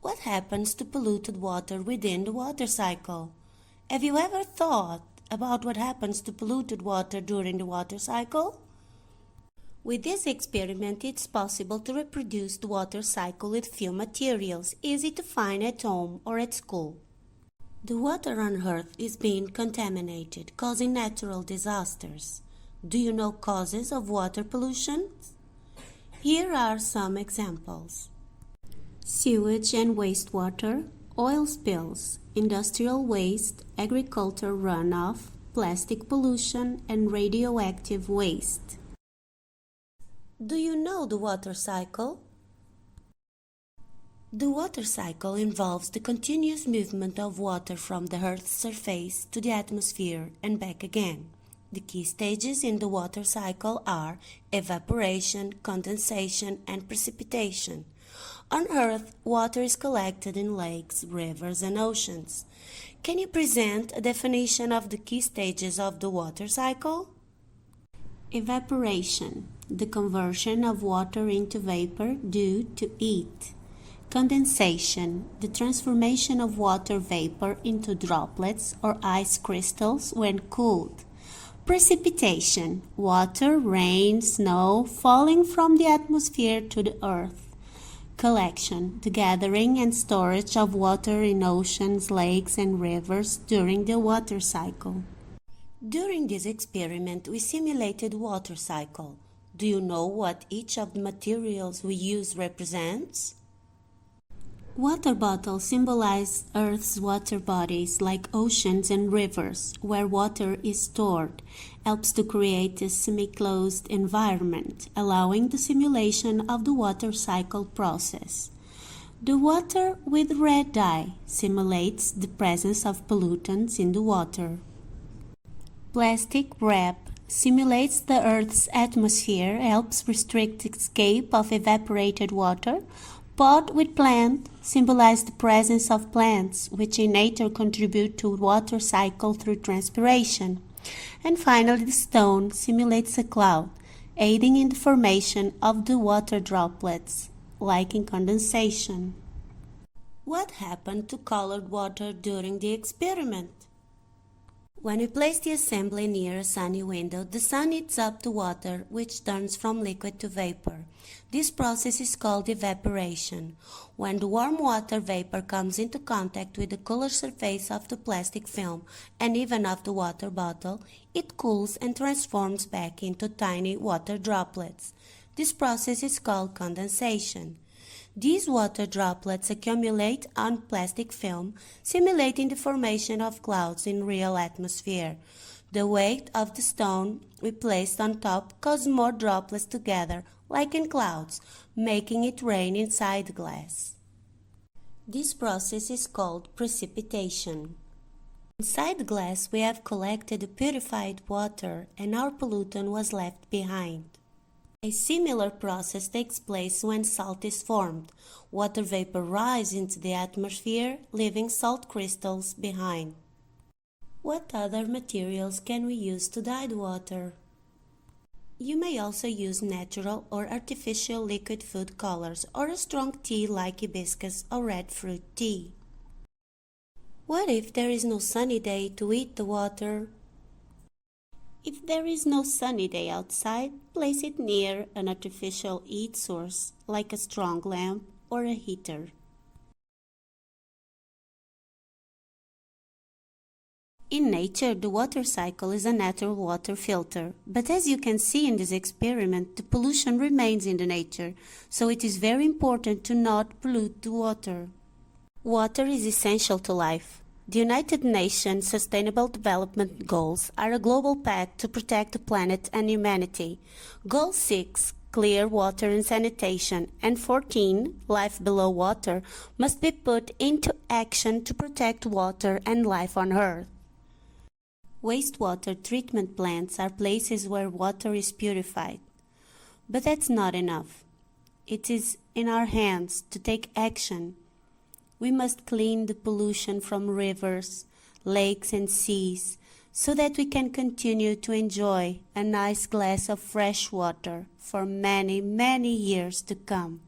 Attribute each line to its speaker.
Speaker 1: What happens to polluted water within the water cycle? Have you ever thought about what happens to polluted water during the water cycle? With this experiment, it's possible to reproduce the water cycle with few materials, easy to find at home or at school. The water on Earth is being contaminated, causing natural disasters. Do you know causes of water pollution? Here are some examples. Sewage and wastewater, oil spills, industrial waste, agricultural runoff, plastic pollution, and radioactive waste. Do you know the water cycle? The water cycle involves the continuous movement of water from the Earth's surface to the atmosphere and back again. The key stages in the water cycle are evaporation, condensation, and precipitation. On Earth, water is collected in lakes, rivers, and oceans. Can you present a definition of the key stages of the water cycle? Evaporation, the conversion of water into vapor due to heat. Condensation, the transformation of water vapor into droplets or ice crystals when cooled. Precipitation, water, rain, snow falling from the atmosphere to the earth. Collection, the gathering and storage of water in oceans, lakes, and rivers during the water cycle. During this experiment, we simulated water cycle. Do you know what each of the materials we use represents? Water bottles symbolize Earth's water bodies like oceans and rivers, where water is stored, helps to create a semi-closed environment, allowing the simulation of the water cycle process. The water with red dye simulates the presence of pollutants in the water. Plastic wrap simulates the Earth's atmosphere, helps restrict escape of evaporated water. Pot with plant symbolize the presence of plants, which in nature contribute to water cycle through transpiration. And finally, the stone simulates a cloud, aiding in the formation of the water droplets, like in condensation. What happened to colored water during the experiment? When we place the assembly near a sunny window, the sun heats up the water, which turns from liquid to vapor. This process is called evaporation. When the warm water vapor comes into contact with the cooler surface of the plastic film and even of the water bottle, it cools and transforms back into tiny water droplets. This process is called condensation. These water droplets accumulate on plastic film, simulating the formation of clouds in real atmosphere. The weight of the stone we placed on top causes more droplets together, like in clouds, making it rain inside the glass. This process is called precipitation. Inside the glass we have collected the purified water and our pollutant was left behind. A similar process takes place when salt is formed. Water vapor rises into the atmosphere, leaving salt crystals behind. What other materials can we use to dye the water? You may also use natural or artificial liquid food colors or a strong tea like hibiscus or red fruit tea. What if there is no sunny day to heat the water? If there is no sunny day outside, place it near an artificial heat source, like a strong lamp or a heater. In nature, the water cycle is a natural water filter, but as you can see in this experiment, the pollution remains in the nature, so it is very important to not pollute the water. Water is essential to life. The United Nations Sustainable Development Goals are a global pact to protect the planet and humanity. Goal 6, clear water and sanitation, and 14, life below water, must be put into action to protect water and life on Earth. Wastewater treatment plants are places where water is purified. But that's not enough. It is in our hands to take action. We must clean the pollution from rivers, lakes and seas so that we can continue to enjoy a nice glass of fresh water for many, many years to come.